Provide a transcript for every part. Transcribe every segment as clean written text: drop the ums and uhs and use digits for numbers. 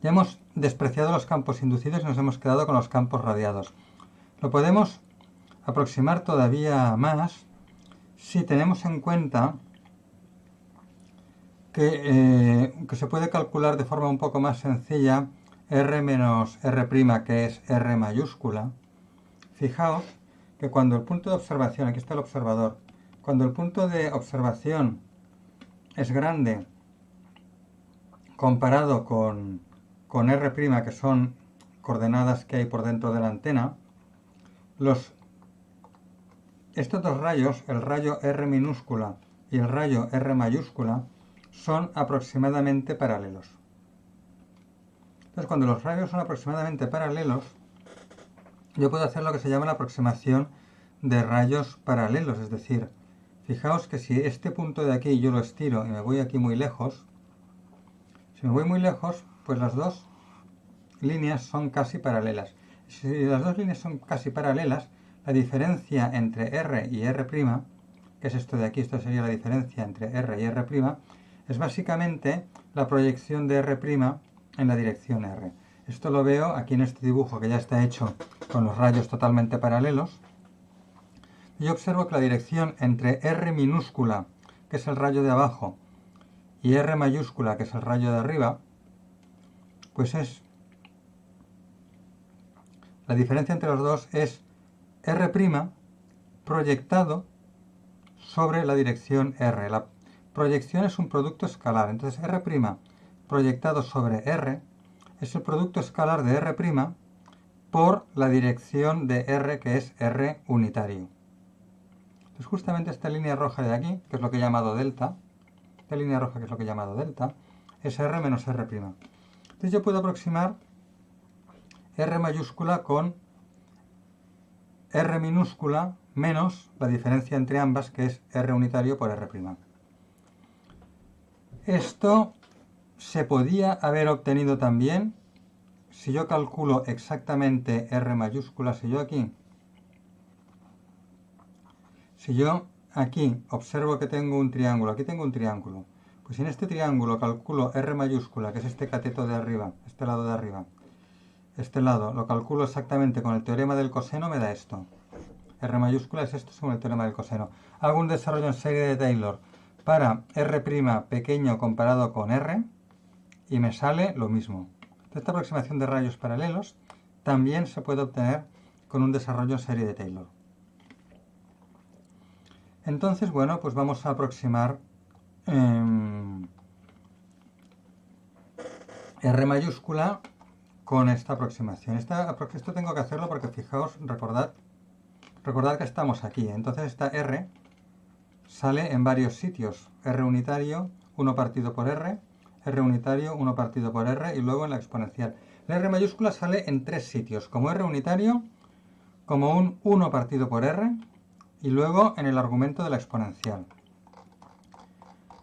Ya hemos despreciado los campos inducidos y nos hemos quedado con los campos radiados. Lo podemos aproximar todavía más si tenemos en cuenta que se puede calcular de forma un poco más sencilla R menos R', que es R mayúscula. Fijaos que cuando el punto de observación, aquí está el observador, cuando el punto de observación es grande comparado con R', que son coordenadas que hay por dentro de la antena, estos dos rayos, el rayo R minúscula y el rayo R mayúscula, son aproximadamente paralelos. Entonces, cuando los rayos son aproximadamente paralelos, yo puedo hacer lo que se llama la aproximación de rayos paralelos, es decir, fijaos que si este punto de aquí yo lo estiro y me voy aquí muy lejos, si me voy muy lejos, pues las dos líneas son casi paralelas. Si las dos líneas son casi paralelas, la diferencia entre R y R', que es esto de aquí, esto sería la diferencia entre R y R', es básicamente la proyección de R' en la dirección R. Esto lo veo aquí en este dibujo que ya está hecho con los rayos totalmente paralelos. Y observo que la dirección entre R minúscula, que es el rayo de abajo, y R mayúscula, que es el rayo de arriba, pues es la diferencia entre los dos es R' proyectado sobre la dirección R. La proyección es un producto escalar, entonces R' proyectado sobre R es el producto escalar de R' por la dirección de R, que es R unitario. Entonces justamente esta línea roja de aquí, que es lo que he llamado delta, esta línea roja que es lo que he llamado delta, es R menos R'. Entonces yo puedo aproximar R mayúscula con R minúscula menos la diferencia entre ambas, que es R unitario por R'. Esto se podía haber obtenido también si yo calculo exactamente R mayúscula, si yo aquí observo que tengo un triángulo, aquí tengo un triángulo, pues si en este triángulo calculo R mayúscula, que es este cateto de arriba, este lado de arriba, este lado lo calculo exactamente con el teorema del coseno, me da esto. R mayúscula es esto según el teorema del coseno. Hago un desarrollo en serie de Taylor para R' pequeño comparado con R y me sale lo mismo. Esta aproximación de rayos paralelos también se puede obtener con un desarrollo en serie de Taylor. Entonces, bueno, pues vamos a aproximar R mayúscula con esta aproximación. Esto tengo que hacerlo porque fijaos, recordad que estamos aquí. Entonces esta R sale en varios sitios. R unitario, 1 partido por R, R unitario, 1 partido por R y luego en la exponencial. La R mayúscula sale en 3 sitios, como R unitario, como un 1 partido por R y luego en el argumento de la exponencial.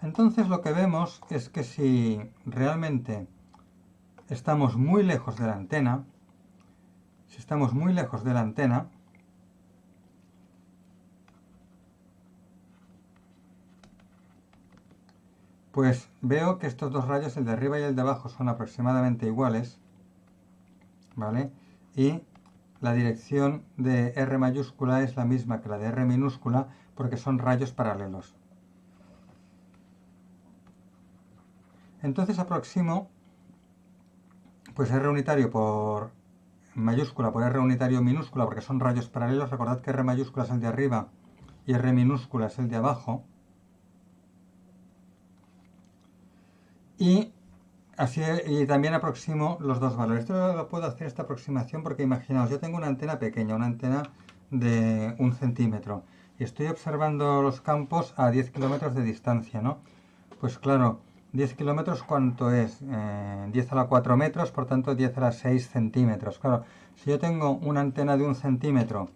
Entonces lo que vemos es que si realmente estamos muy lejos de la antena, pues veo que estos dos rayos, el de arriba y el de abajo, son aproximadamente iguales, ¿vale? Y la dirección de R mayúscula es la misma que la de R minúscula porque son rayos paralelos. Entonces aproximo pues R unitario por mayúscula por R unitario minúscula porque son rayos paralelos. Recordad que R mayúscula es el de arriba y R minúscula es el de abajo. Y también aproximo los dos valores. Esto lo puedo hacer esta aproximación porque imaginaos, yo tengo una antena pequeña, una antena de 1 centímetro y estoy observando los campos a 10 kilómetros de distancia, ¿no? Pues claro, 10 kilómetros ¿cuánto es? 10 a la 4 metros, por tanto 10 a la 6 centímetros. Claro, si yo tengo una antena de 1 centímetro,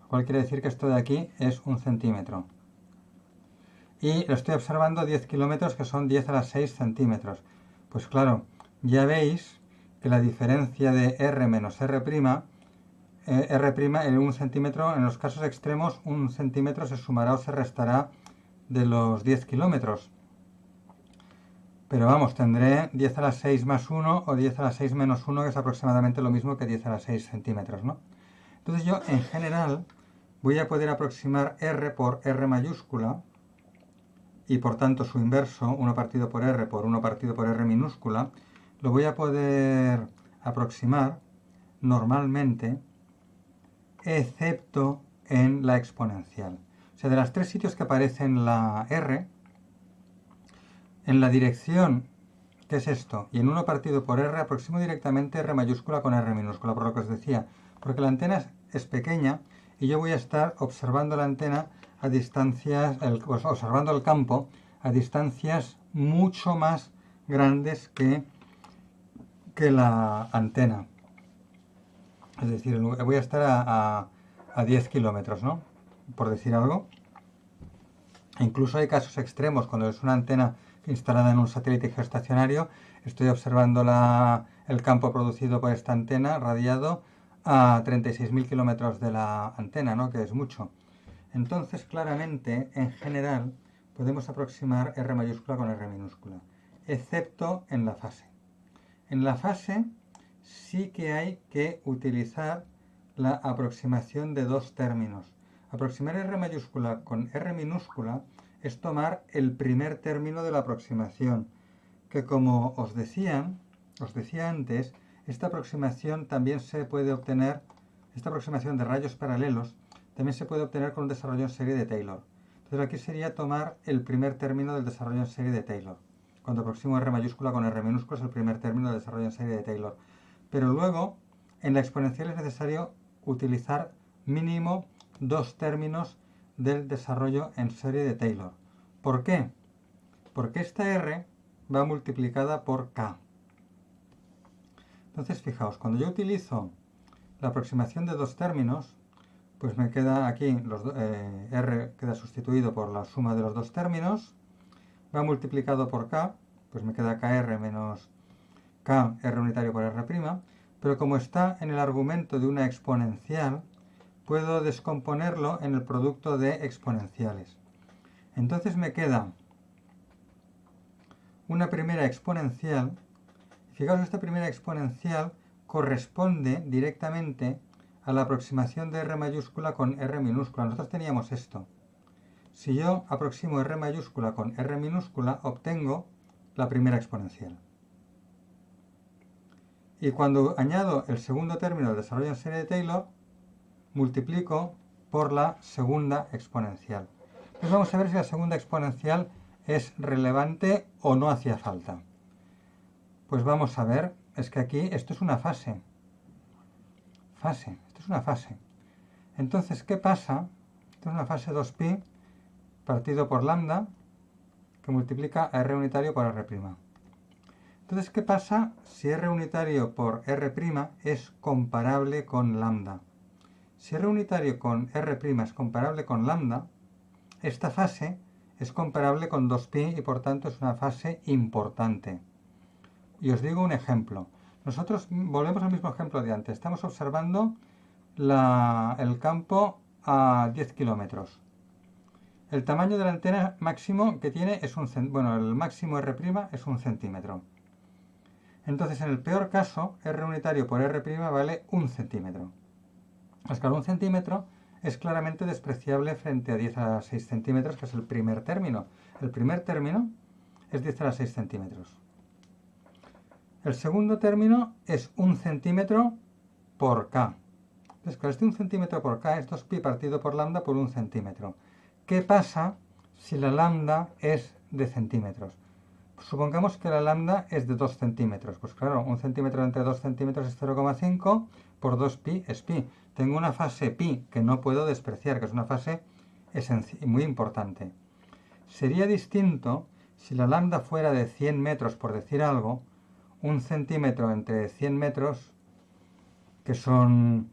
lo cual quiere decir que esto de aquí es 1 centímetro. Y lo estoy observando a 10 kilómetros, que son 10 a la 6 centímetros. Pues claro, ya veis que la diferencia de R menos R', en 1 centímetro, en los casos extremos, 1 centímetro se sumará o se restará de los 10 kilómetros. Pero vamos, tendré 10 a la 6 más 1 o 10 a la 6 menos 1, que es aproximadamente lo mismo que 10 a la 6 centímetros, ¿no? Entonces yo, en general, voy a poder aproximar R por R mayúscula, y por tanto su inverso, 1 partido por R por 1 partido por R minúscula, lo voy a poder aproximar normalmente, excepto en la exponencial. O sea, de los 3 sitios que aparecen la R, en la dirección, que es esto, y en 1 partido por R, aproximo directamente R mayúscula con R minúscula, por lo que os decía, porque la antena es pequeña y yo voy a estar observando la antena a distancias, observando el campo a distancias mucho más grandes que la antena. Es decir, voy a estar a 10 kilómetros, ¿no? Por decir algo. Incluso hay casos extremos, cuando es una antena instalada en un satélite geoestacionario, estoy observando el campo producido por esta antena radiado a 36.000 kilómetros de la antena, ¿no? Que es mucho. Entonces, claramente, en general, podemos aproximar R mayúscula con R minúscula, excepto en la fase. En la fase sí que hay que utilizar la aproximación de dos términos. Aproximar R mayúscula con R minúscula es tomar el primer término de la aproximación, que como os decía antes, esta aproximación también se puede obtener, esta aproximación de rayos paralelos, también se puede obtener con un desarrollo en serie de Taylor. Entonces aquí sería tomar el primer término del desarrollo en serie de Taylor. Cuando aproximo R mayúscula con R minúscula es el primer término del desarrollo en serie de Taylor. Pero luego, en la exponencial es necesario utilizar mínimo dos términos del desarrollo en serie de Taylor. ¿Por qué? Porque esta R va multiplicada por K. Entonces, fijaos, cuando yo utilizo la aproximación de dos términos, pues me queda aquí, R queda sustituido por la suma de los dos términos, va multiplicado por K, pues me queda KR menos K, R unitario por R', pero como está en el argumento de una exponencial, puedo descomponerlo en el producto de exponenciales. Entonces me queda una primera exponencial. Fijaos, esta primera exponencial corresponde directamente a la aproximación de R mayúscula con R minúscula. Nosotros teníamos esto. Si yo aproximo R mayúscula con R minúscula, obtengo la primera exponencial. Y cuando añado el segundo término del desarrollo en serie de Taylor, multiplico por la segunda exponencial. Entonces vamos a ver si la segunda exponencial es relevante o no hacía falta. Pues vamos a ver, es que aquí esto es una fase. Esto es una fase. Entonces, ¿qué pasa? Esto es una fase 2pi partido por lambda, que multiplica a R unitario por R'. Entonces, ¿qué pasa si R unitario por R' es comparable con lambda? Si R unitario con R' es comparable con lambda, esta fase es comparable con 2pi y por tanto es una fase importante. Y os digo un ejemplo. Nosotros volvemos al mismo ejemplo de antes. Estamos observando el campo a 10 kilómetros. El tamaño de la antena máximo que tiene es el máximo R' es 1 centímetro. Entonces, en el peor caso, R unitario por R' vale 1 centímetro. Pues claro, 1 centímetro es claramente despreciable frente a 10 a la 6 centímetros, que es el primer término. El primer término es 10 a la 6 centímetros. El segundo término es 1 centímetro por K. Entonces, claro, este 1 centímetro por K es 2pi partido por lambda por 1 centímetro. ¿Qué pasa si la lambda es de centímetros? Pues supongamos que la lambda es de 2 centímetros. Pues claro, 1 centímetro entre 2 centímetros es 0,5 por 2pi es pi. Tengo una fase pi que no puedo despreciar, que es una fase muy importante. Sería distinto si la lambda fuera de 100 metros, por decir algo. 1 centímetro entre 100 metros, que son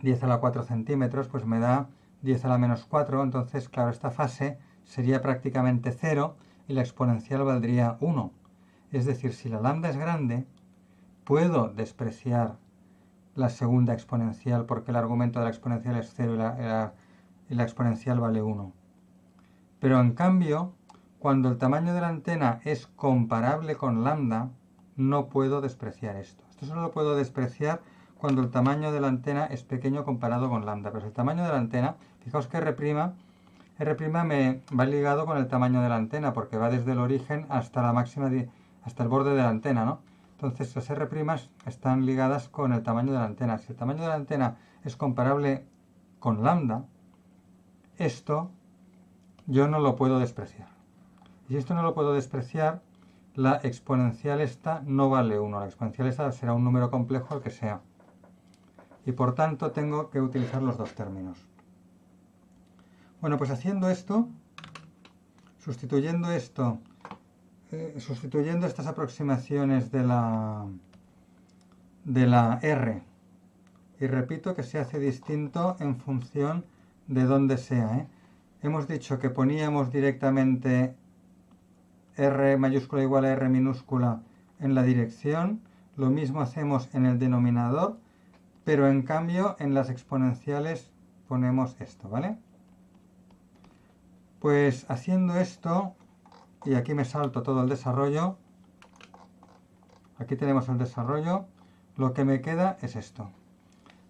10 a la 4 centímetros, pues me da 10 a la menos 4. Entonces, claro, esta fase sería prácticamente 0 y la exponencial valdría 1. Es decir, si la lambda es grande, puedo despreciar la segunda exponencial porque el argumento de la exponencial es 0 y la exponencial vale 1. Pero en cambio, cuando el tamaño de la antena es comparable con lambda, no puedo despreciar esto. Esto solo lo puedo despreciar cuando el tamaño de la antena es pequeño comparado con lambda. Pero el tamaño de la antena, fijaos que R' me va ligado con el tamaño de la antena, porque va desde el origen hasta la máxima, hasta el borde de la antena, ¿no? Entonces las R' están ligadas con el tamaño de la antena. Si el tamaño de la antena es comparable con lambda, esto yo no lo puedo despreciar. Y si esto no lo puedo despreciar, la exponencial esta no vale 1. La exponencial esta será un número complejo, el que sea. Y por tanto tengo que utilizar los dos términos. Bueno, pues haciendo esto, sustituyendo estas aproximaciones de la R, y repito que se hace distinto en función de dónde sea, ¿eh? Hemos dicho que poníamos directamente R mayúscula igual a R minúscula en la dirección, lo mismo hacemos en el denominador, pero en cambio en las exponenciales ponemos esto, ¿vale? Pues haciendo esto, y aquí me salto todo el desarrollo, aquí tenemos el desarrollo, lo que me queda es esto.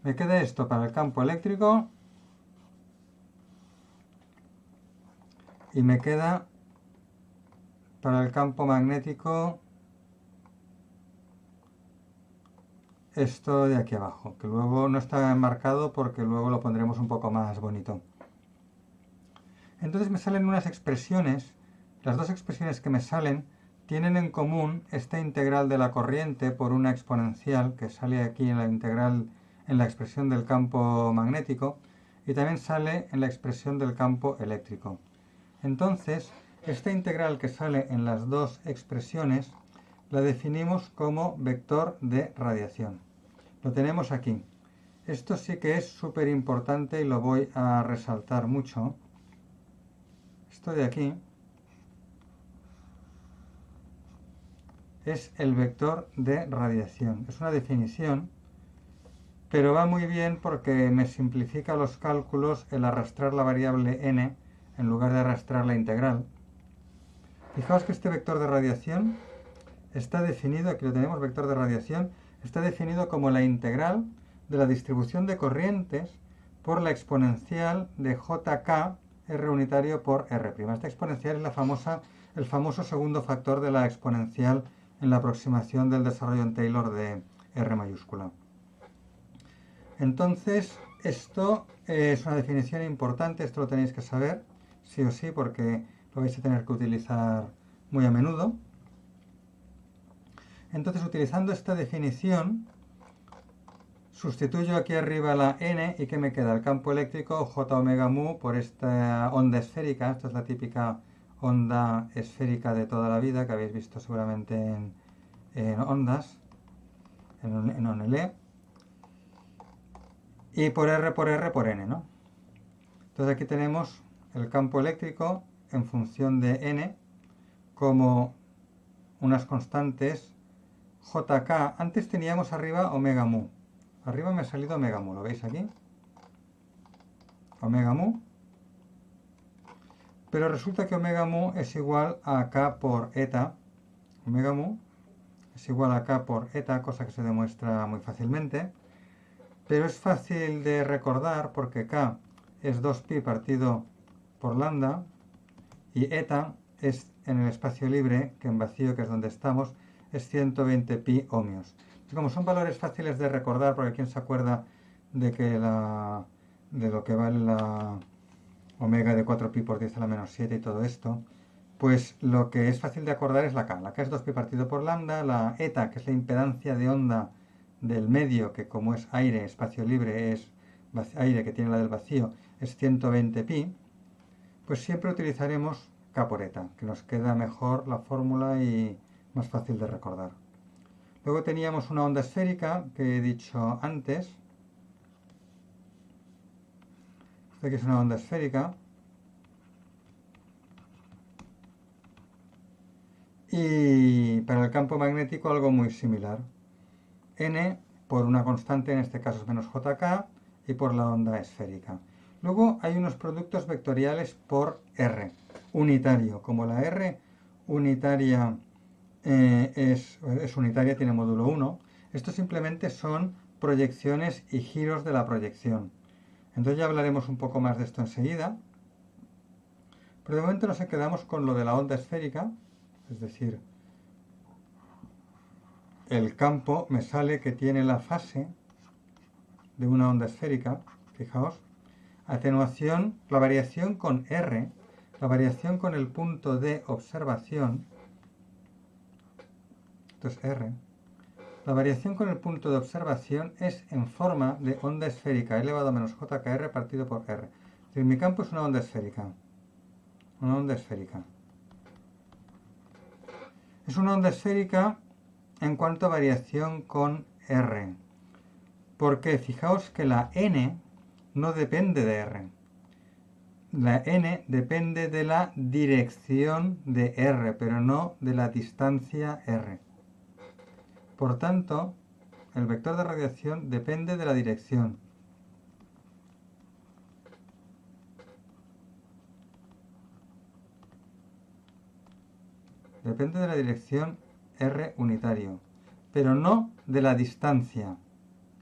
Me queda esto para el campo eléctrico y me queda para el campo magnético esto de aquí abajo, que luego no está enmarcado porque luego lo pondremos un poco más bonito. Entonces me salen unas expresiones, las dos expresiones que me salen tienen en común esta integral de la corriente por una exponencial que sale aquí en la integral, en la expresión del campo magnético, y también sale en la expresión del campo eléctrico. Entonces, esta integral que sale en las dos expresiones la definimos como vector de radiación. Lo tenemos aquí. Esto sí que es súper importante y lo voy a resaltar mucho. Esto de aquí es el vector de radiación. Es una definición, pero va muy bien porque me simplifica los cálculos el arrastrar la variable n en lugar de arrastrar la integral. Fijaos que este vector de radiación está definido, aquí lo tenemos, vector de radiación, está definido como la integral de la distribución de corrientes por la exponencial de jk R unitario por R'. Esta exponencial es el famoso segundo factor de la exponencial en la aproximación del desarrollo en Taylor de R mayúscula. Entonces, esto es una definición importante, esto lo tenéis que saber, sí o sí, porque lo vais a tener que utilizar muy a menudo. Entonces, utilizando esta definición, sustituyo aquí arriba la n y ¿qué me queda? El campo eléctrico j omega mu por esta onda esférica. Esta es la típica onda esférica de toda la vida que habéis visto seguramente en ondas, en ONLE. Y por R por N, ¿no? Entonces aquí tenemos el campo eléctrico en función de n como unas constantes jk. Antes teníamos arriba omega mu. Arriba me ha salido omega mu, ¿lo veis aquí? Omega mu. Pero resulta que omega mu es igual a k por eta. Omega mu es igual a k por eta, cosa que se demuestra muy fácilmente. Pero es fácil de recordar porque k es 2pi partido por lambda y eta es en el espacio libre, que en vacío, que es donde estamos, es 120 pi ohmios. Como son valores fáciles de recordar, porque quién se acuerda de lo que vale la omega de 4pi por 10 a la menos 7 y todo esto, pues lo que es fácil de acordar es la k. La k es 2pi partido por lambda, la eta, que es la impedancia de onda del medio, que como es aire, espacio libre, es aire que tiene la del vacío, es 120 pi, pues siempre utilizaremos k por eta, que nos queda mejor la fórmula y más fácil de recordar. Luego teníamos una onda esférica que he dicho antes. Esta que es una onda esférica. Y para el campo magnético algo muy similar. N por una constante, en este caso es menos jk, y por la onda esférica. Luego hay unos productos vectoriales por R. unitario. Como la R unitaria es unitaria, tiene módulo 1, esto simplemente son proyecciones y giros de la proyección. Entonces ya hablaremos un poco más de esto enseguida. Pero de momento nos quedamos con lo de la onda esférica, es decir, el campo me sale que tiene la fase de una onda esférica, fijaos, atenuación, la variación con R, la variación con el punto de observación, esto es R, la variación con el punto de observación es en forma de onda esférica elevado a menos JKR partido por R. Es decir, mi campo es una onda esférica. Una onda esférica. Es una onda esférica en cuanto a variación con R. Porque fijaos que la N no depende de R. La N depende de la dirección de R, pero no de la distancia R. Por tanto, el vector de radiación depende de la dirección. Depende de la dirección R unitario, pero no de la distancia,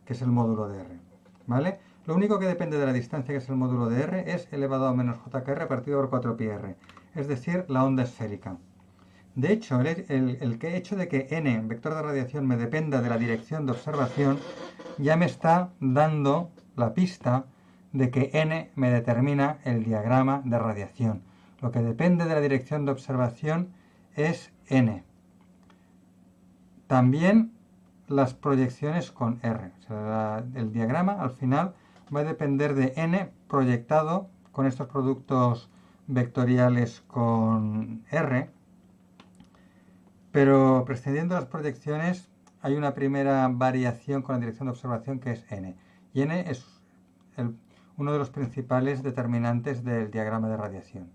que es el módulo de R. ¿Vale? Lo único que depende de la distancia, que es el módulo de R, es elevado a menos JKR partido por 4πr, es decir, la onda esférica. De hecho, el hecho de que n, vector de radiación, me dependa de la dirección de observación, ya me está dando la pista de que n me determina el diagrama de radiación. Lo que depende de la dirección de observación es n. También las proyecciones con R. O sea, el diagrama al final va a depender de n proyectado con estos productos vectoriales con R. Pero prescindiendo de las proyecciones, hay una primera variación con la dirección de observación que es n. Y n es uno de los principales determinantes del diagrama de radiación.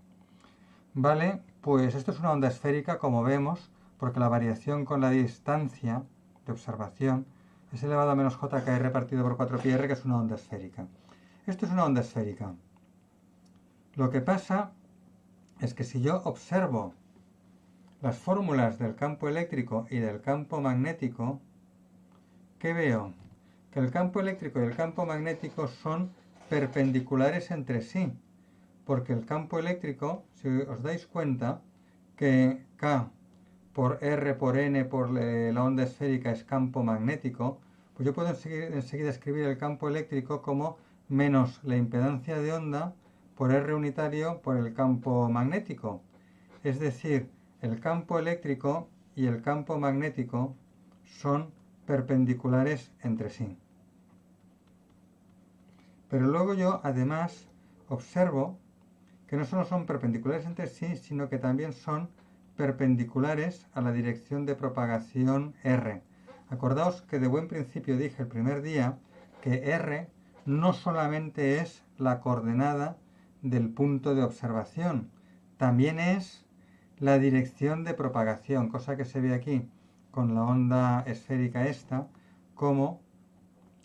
Vale, pues esto es una onda esférica, como vemos, porque la variación con la distancia de observación es elevado a menos JKR partido por 4πr, que es una onda esférica. Esto es una onda esférica. Lo que pasa es que si yo observo las fórmulas del campo eléctrico y del campo magnético, ¿qué veo? Que el campo eléctrico y el campo magnético son perpendiculares entre sí, porque el campo eléctrico, si os dais cuenta, que K por R por N por la onda esférica es campo magnético, pues yo puedo enseguida escribir el campo eléctrico como menos la impedancia de onda por R unitario por el campo magnético. Es decir, el campo eléctrico y el campo magnético son perpendiculares entre sí. Pero luego yo además observo que no solo son perpendiculares entre sí, sino que también son perpendiculares a la dirección de propagación R. Acordaos que de buen principio dije el primer día que R no solamente es la coordenada del punto de observación, también es la dirección de propagación, cosa que se ve aquí con la onda esférica esta, como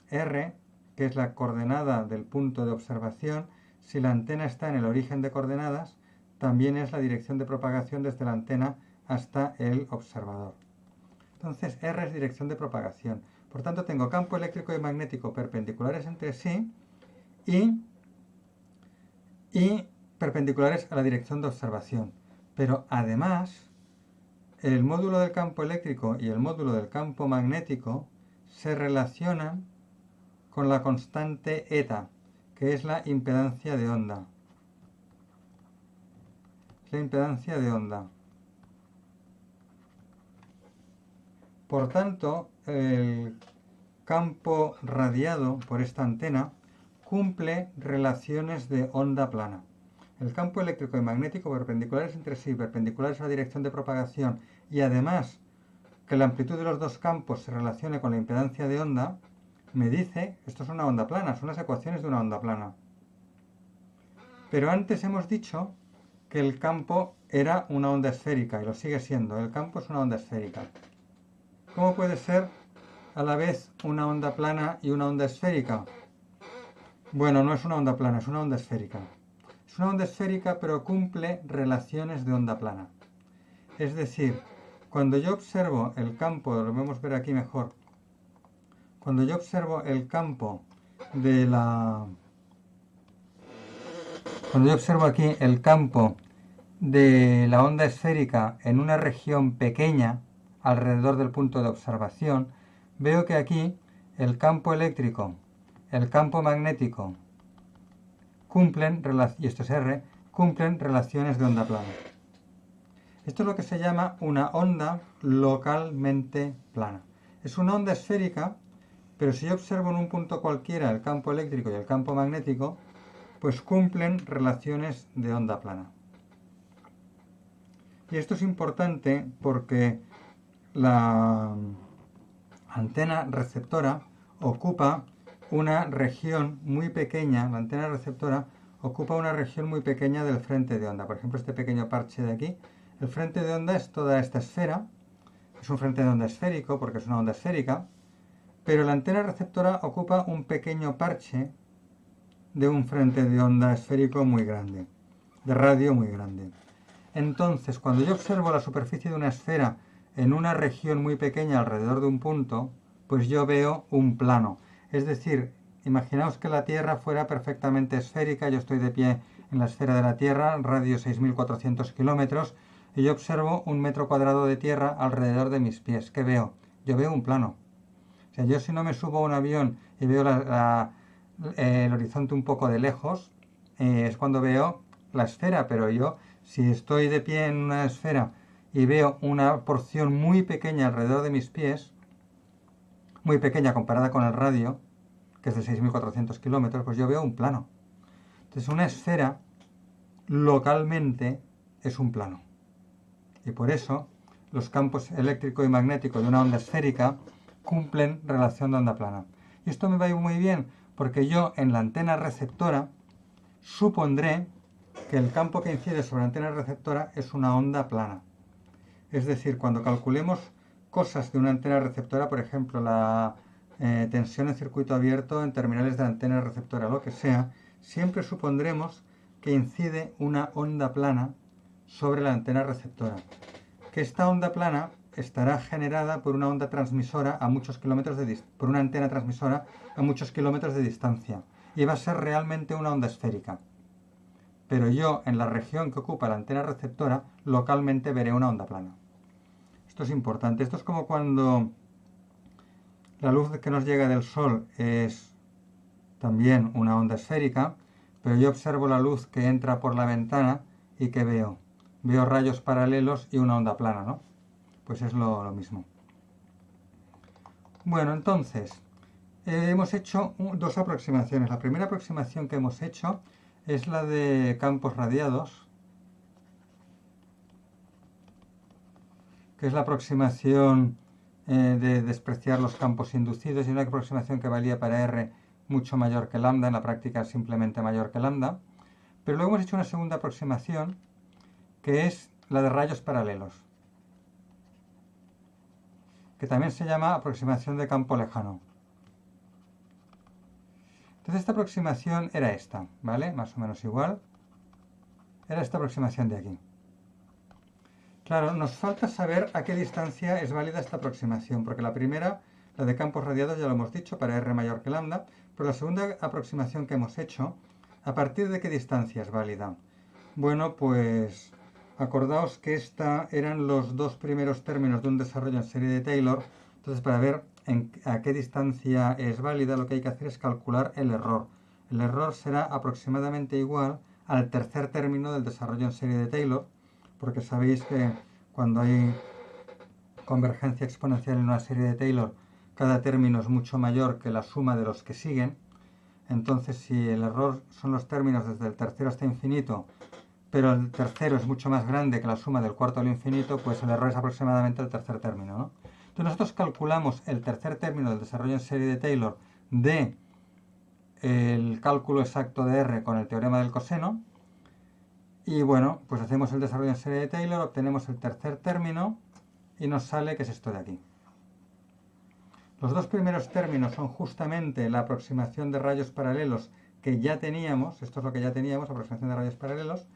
R, que es la coordenada del punto de observación, si la antena está en el origen de coordenadas, también es la dirección de propagación desde la antena hasta el observador. Entonces R es dirección de propagación. Por tanto, tengo campo eléctrico y magnético perpendiculares entre sí y perpendiculares a la dirección de observación. Pero además, el módulo del campo eléctrico y el módulo del campo magnético se relacionan con la constante eta, que es la impedancia de onda. Es la impedancia de onda. Por tanto, el campo radiado por esta antena cumple relaciones de onda plana. El campo eléctrico y magnético perpendiculares entre sí, perpendiculares a la dirección de propagación y además que la amplitud de los dos campos se relacione con la impedancia de onda, me dice, esto es una onda plana, son las ecuaciones de una onda plana. Pero antes hemos dicho que el campo era una onda esférica y lo sigue siendo, el campo es una onda esférica. ¿Cómo puede ser a la vez una onda plana y una onda esférica? Bueno, no es una onda plana, es una onda esférica. Es una onda esférica, pero cumple relaciones de onda plana. Es decir, cuando yo observo el campo, lo podemos ver aquí mejor, cuando yo observo el campo de la... Cuando yo observo aquí el campo de la onda esférica en una región pequeña, alrededor del punto de observación, veo que aquí el campo eléctrico, el campo magnético, y esto es R, cumplen relaciones de onda plana. Esto es lo que se llama una onda localmente plana. Es una onda esférica, pero si yo observo en un punto cualquiera el campo eléctrico y el campo magnético, pues cumplen relaciones de onda plana. Y esto es importante porque la antena receptora ocupa una región muy pequeña, la antena receptora ocupa una región muy pequeña del frente de onda. Por ejemplo, este pequeño parche de aquí. El frente de onda es toda esta esfera, es un frente de onda esférico porque es una onda esférica, pero la antena receptora ocupa un pequeño parche de un frente de onda esférico muy grande, de radio muy grande. Entonces, cuando yo observo la superficie de una esfera en una región muy pequeña alrededor de un punto, pues yo veo un plano. Es decir, imaginaos que la Tierra fuera perfectamente esférica, yo estoy de pie en la esfera de la Tierra, radio 6.400 kilómetros, y yo observo un metro cuadrado de tierra alrededor de mis pies. ¿Qué veo? Yo veo un plano. O sea, yo si no me subo a un avión y veo el horizonte un poco de lejos, es cuando veo la esfera, pero yo si estoy de pie en una esfera y veo una porción muy pequeña alrededor de mis pies, muy pequeña comparada con el radio, que es de 6.400 kilómetros, pues yo veo un plano. Entonces una esfera localmente es un plano. Y por eso los campos eléctrico y magnético de una onda esférica cumplen relación de onda plana. Y esto me va a ir muy bien porque yo en la antena receptora supondré que el campo que incide sobre la antena receptora es una onda plana. Es decir, cuando calculemos cosas de una antena receptora, por ejemplo, la tensión en circuito abierto en terminales de la antena receptora, lo que sea, siempre supondremos que incide una onda plana sobre la antena receptora. Que esta onda plana estará generada por una onda transmisora a muchos kilómetros por una antena transmisora a muchos kilómetros de distancia. Y va a ser realmente una onda esférica. Pero yo, en la región que ocupa la antena receptora, localmente veré una onda plana. Esto es importante. Esto es como cuando la luz que nos llega del Sol es también una onda esférica, pero yo observo la luz que entra por la ventana y ¿qué veo? Veo rayos paralelos y una onda plana, ¿no? Pues es lo mismo. Bueno, entonces, hemos hecho dos aproximaciones. La primera aproximación que hemos hecho es la de campos radiados, que es la aproximación de despreciar los campos inducidos, y una aproximación que valía para R mucho mayor que lambda, en la práctica simplemente mayor que lambda. Pero luego hemos hecho una segunda aproximación, que es la de rayos paralelos, que también se llama aproximación de campo lejano. Entonces esta aproximación era esta, ¿vale? Más o menos igual. Era esta aproximación de aquí. Claro, nos falta saber a qué distancia es válida esta aproximación, porque la primera, la de campos radiados, ya lo hemos dicho, para R mayor que lambda, pero la segunda aproximación que hemos hecho, ¿a partir de qué distancia es válida? Bueno, pues acordaos que esta eran los dos primeros términos de un desarrollo en serie de Taylor. Entonces, para ver a qué distancia es válida, lo que hay que hacer es calcular el error. El error será aproximadamente igual al tercer término del desarrollo en serie de Taylor, porque sabéis que cuando hay convergencia exponencial en una serie de Taylor, cada término es mucho mayor que la suma de los que siguen. Entonces, si el error son los términos desde el tercero hasta infinito, pero el tercero es mucho más grande que la suma del cuarto al infinito, pues el error es aproximadamente el tercer término, ¿no? Entonces nosotros calculamos el tercer término del desarrollo en serie de Taylor de el cálculo exacto de R con el teorema del coseno, y bueno, pues hacemos el desarrollo en serie de Taylor, obtenemos el tercer término y nos sale que es esto de aquí. Los dos primeros términos son justamente la aproximación de rayos paralelos que ya teníamos, esto es lo que ya teníamos, aproximación de rayos paralelos,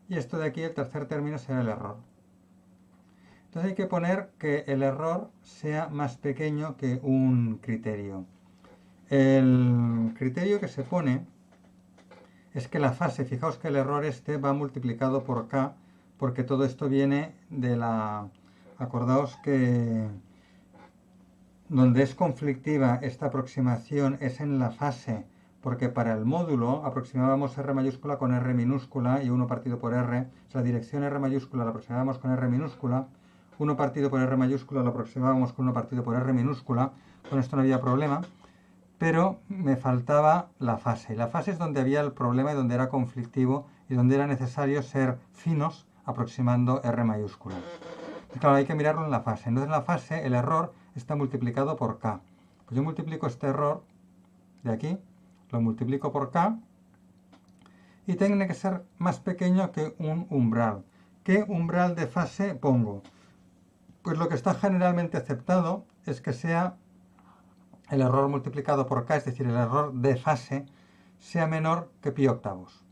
y esto de aquí, el tercer término, será el error. Entonces hay que poner que el error sea más pequeño que un criterio. El criterio que se pone es que la fase, fijaos que el error este va multiplicado por k, porque todo esto viene de la... Acordaos que donde es conflictiva esta aproximación es en la fase, porque para el módulo aproximábamos R mayúscula con R minúscula y 1 partido por R, o sea, la dirección R mayúscula la aproximábamos con R minúscula, 1 partido por R mayúscula lo aproximábamos con 1 partido por R minúscula, con esto no había problema, pero me faltaba la fase, y la fase es donde había el problema y donde era conflictivo y donde era necesario ser finos aproximando R mayúscula. Y claro, hay que mirarlo en la fase. Entonces en la fase el error está multiplicado por k. Pues yo multiplico este error de aquí, lo multiplico por k y tiene que ser más pequeño que un umbral. ¿Qué umbral de fase pongo? Pues lo que está generalmente aceptado es que sea el error multiplicado por k, es decir, el error de fase, sea menor que pi octavos.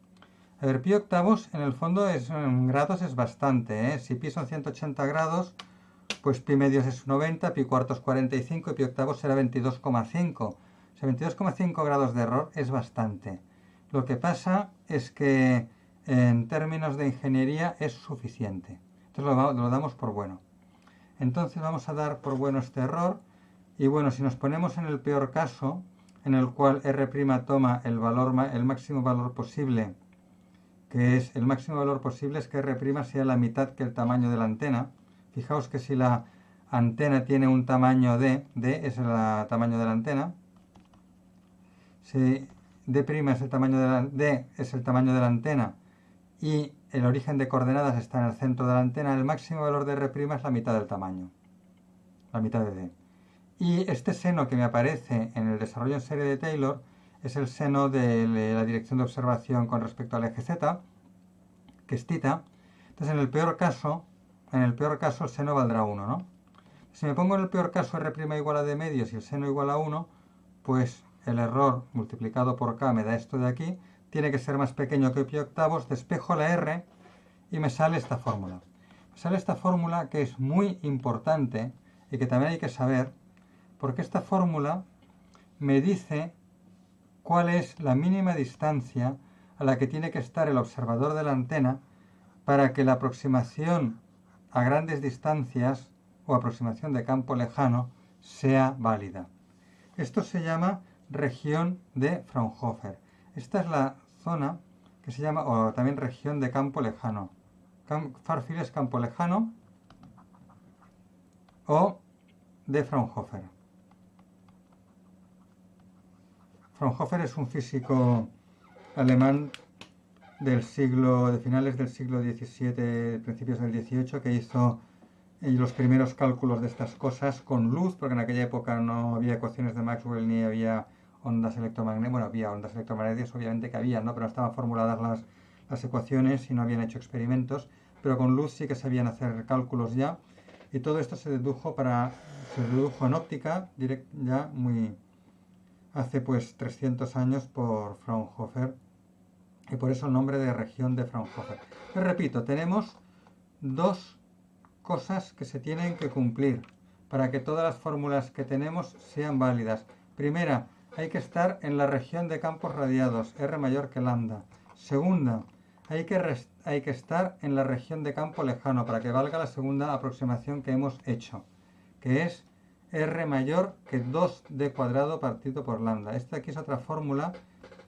A ver, pi octavos en el fondo en grados es bastante, ¿eh? Si pi son 180 grados, pues pi medios es 90, pi cuartos 45 y pi octavos será 22,5. O sea, 22,5 grados de error es bastante. Lo que pasa es que en términos de ingeniería es suficiente. Entonces lo damos por bueno. Entonces vamos a dar por bueno este error. Y bueno, si nos ponemos en el peor caso, en el cual R' toma el máximo valor posible, que es el máximo valor posible es que R' sea la mitad que el tamaño de la antena. Fijaos que si la antena tiene un tamaño D es el tamaño de la antena. Si D' es el tamaño de D es el tamaño de la antena y el origen de coordenadas está en el centro de la antena, el máximo valor de R' es la mitad del tamaño, la mitad de D. Y este seno que me aparece en el desarrollo en serie de Taylor es el seno de la dirección de observación con respecto al eje Z, que es θ. Entonces en el peor caso el seno valdrá 1, ¿no? Si me pongo en el peor caso R' igual a D medios y el seno igual a 1, pues el error multiplicado por k me da esto de aquí, tiene que ser más pequeño que pi octavos, despejo la R y me sale esta fórmula. Me sale esta fórmula que es muy importante y que también hay que saber, porque esta fórmula me dice cuál es la mínima distancia a la que tiene que estar el observador de la antena para que la aproximación a grandes distancias o aproximación de campo lejano sea válida. Esto se llama región de Fraunhofer. Esta es la zona que se llama, o también región de campo lejano. Far field es campo lejano o de Fraunhofer. Fraunhofer es un físico alemán de finales del siglo XVII, principios del XVIII, que hizo los primeros cálculos de estas cosas con luz, porque en aquella época no había ecuaciones de Maxwell ni había ondas electromagnéticas. Bueno, había ondas electromagnéticas, obviamente que había, ¿no? Pero no estaban formuladas las ecuaciones y no habían hecho experimentos, pero con luz sí que sabían hacer cálculos ya, y todo esto se dedujo en óptica ya muy hace pues 300 años por Fraunhofer, y por eso el nombre de región de Fraunhofer. Les repito, tenemos dos cosas que se tienen que cumplir para que todas las fórmulas que tenemos sean válidas. Primera, hay que estar en la región de campos radiados, R mayor que lambda. Segunda, hay que estar en la región de campo lejano para que valga la segunda aproximación que hemos hecho, que es R mayor que 2D cuadrado partido por lambda. Esta aquí es otra fórmula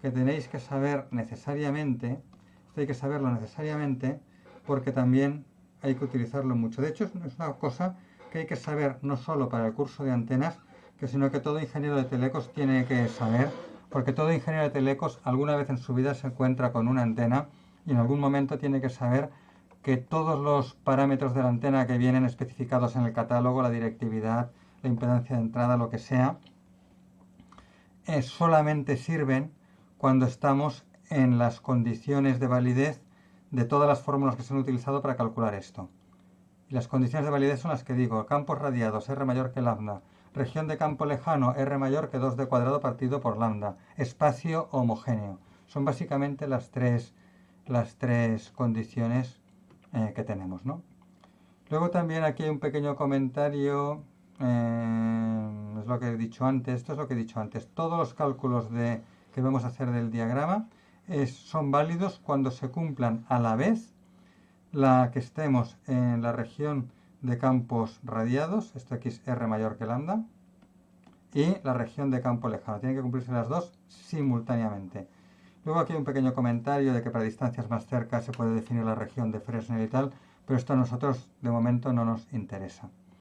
que tenéis que saber necesariamente. Esto hay que saberlo necesariamente porque también hay que utilizarlo mucho. De hecho, es una cosa que hay que saber no solo para el curso de antenas, sino que todo ingeniero de telecos tiene que saber, porque todo ingeniero de telecos alguna vez en su vida se encuentra con una antena y en algún momento tiene que saber que todos los parámetros de la antena que vienen especificados en el catálogo, la directividad, la impedancia de entrada, lo que sea, solamente sirven cuando estamos en las condiciones de validez de todas las fórmulas que se han utilizado para calcular esto. Y las condiciones de validez son las que digo: campos radiados, R mayor que lambda, Región de campo lejano, R mayor que 2D cuadrado partido por lambda. Espacio homogéneo. Son básicamente las tres condiciones que tenemos, ¿no? Luego también aquí hay un pequeño comentario, es lo que he dicho antes, esto es lo que he dicho antes. Todos los cálculos que vamos a hacer del diagrama son válidos cuando se cumplan a la vez la que estemos en la región de campos radiados, esto aquí es R mayor que lambda, y la región de campo lejano. Tienen que cumplirse las dos simultáneamente. Luego aquí hay un pequeño comentario de que para distancias más cerca se puede definir la región de Fresnel y tal, pero esto a nosotros de momento no nos interesa.